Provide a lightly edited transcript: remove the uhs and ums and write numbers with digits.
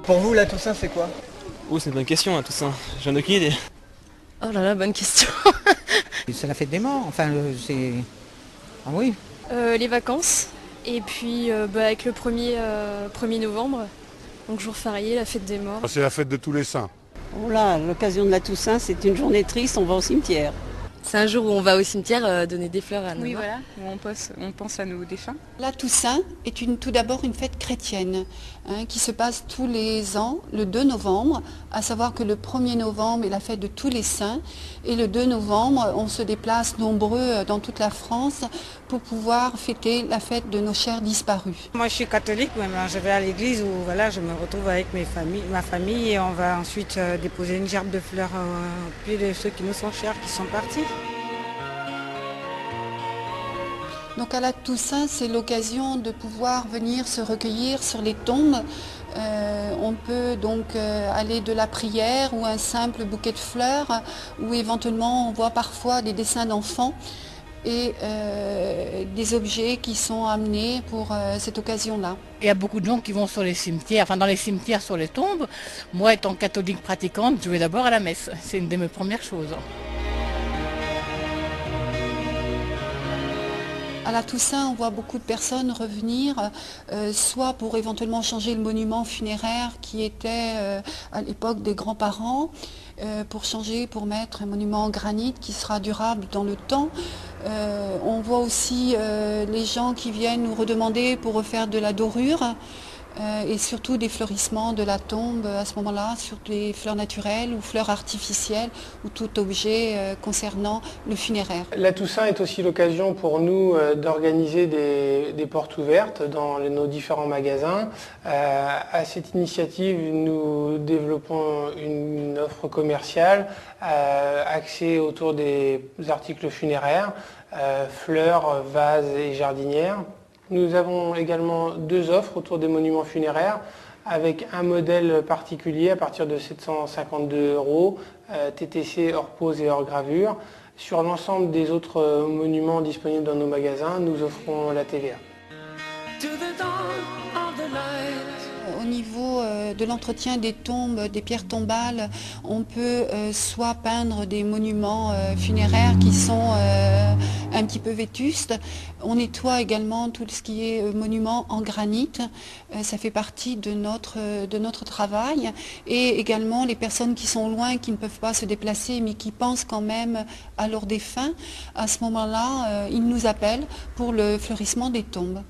Pour vous, la Toussaint, c'est quoi? Oh, c'est une bonne question, hein, tout ça. J'en ai aucune idée. Oh là là, bonne question. C'est la fête des morts, enfin, c'est... Ah oui. Les vacances. Et puis avec le 1er novembre, donc jour férié, la fête des morts. C'est la fête de tous les saints. Oh là, l'occasion de la Toussaint, c'est une journée triste, on va au cimetière. C'est un jour où on va au cimetière donner des fleurs à nos morts. Oui, voilà, où on pense à nos défunts. La Toussaint est tout d'abord une fête chrétienne qui se passe tous les ans, le 2 novembre, à savoir que le 1er novembre est la fête de tous les saints et le 2 novembre, on se déplace nombreux dans toute la France pour pouvoir fêter la fête de nos chers disparus. Moi je suis catholique, mais je vais à l'église où voilà, je me retrouve avec ma famille et on va ensuite déposer une gerbe de fleurs au pied de ceux qui nous sont chers, qui sont partis. Donc à la Toussaint, c'est l'occasion de pouvoir venir se recueillir sur les tombes. On peut donc aller de la prière ou un simple bouquet de fleurs, ou éventuellement on voit parfois des dessins d'enfants et des objets qui sont amenés pour cette occasion-là. Il y a beaucoup de gens qui vont sur les cimetières, enfin dans les cimetières sur les tombes. Moi, étant catholique pratiquante, je vais d'abord à la messe. C'est une de mes premières choses. À la Toussaint, on voit beaucoup de personnes revenir, soit pour éventuellement changer le monument funéraire qui était à l'époque des grands-parents, pour mettre un monument en granit qui sera durable dans le temps. On voit aussi les gens qui viennent nous redemander pour refaire de la dorure. Et surtout des fleurissements de la tombe à ce moment-là, sur les fleurs naturelles ou fleurs artificielles ou tout objet concernant le funéraire. La Toussaint est aussi l'occasion pour nous d'organiser des portes ouvertes dans nos différents magasins. À cette initiative, nous développons une offre commerciale axée autour des articles funéraires, fleurs, vases et jardinières. Nous avons également 2 offres autour des monuments funéraires avec un modèle particulier à partir de 752 €, TTC hors pose et hors gravure. Sur l'ensemble des autres monuments disponibles dans nos magasins, nous offrons la TVA. Au niveau de l'entretien des tombes, des pierres tombales, on peut soit peindre des monuments funéraires qui sont un petit peu vétustes. On nettoie également tout ce qui est monument en granit. Ça fait partie de notre travail. Et également les personnes qui sont loin, qui ne peuvent pas se déplacer, mais qui pensent quand même à leurs défunts, à ce moment-là, ils nous appellent pour le fleurissement des tombes.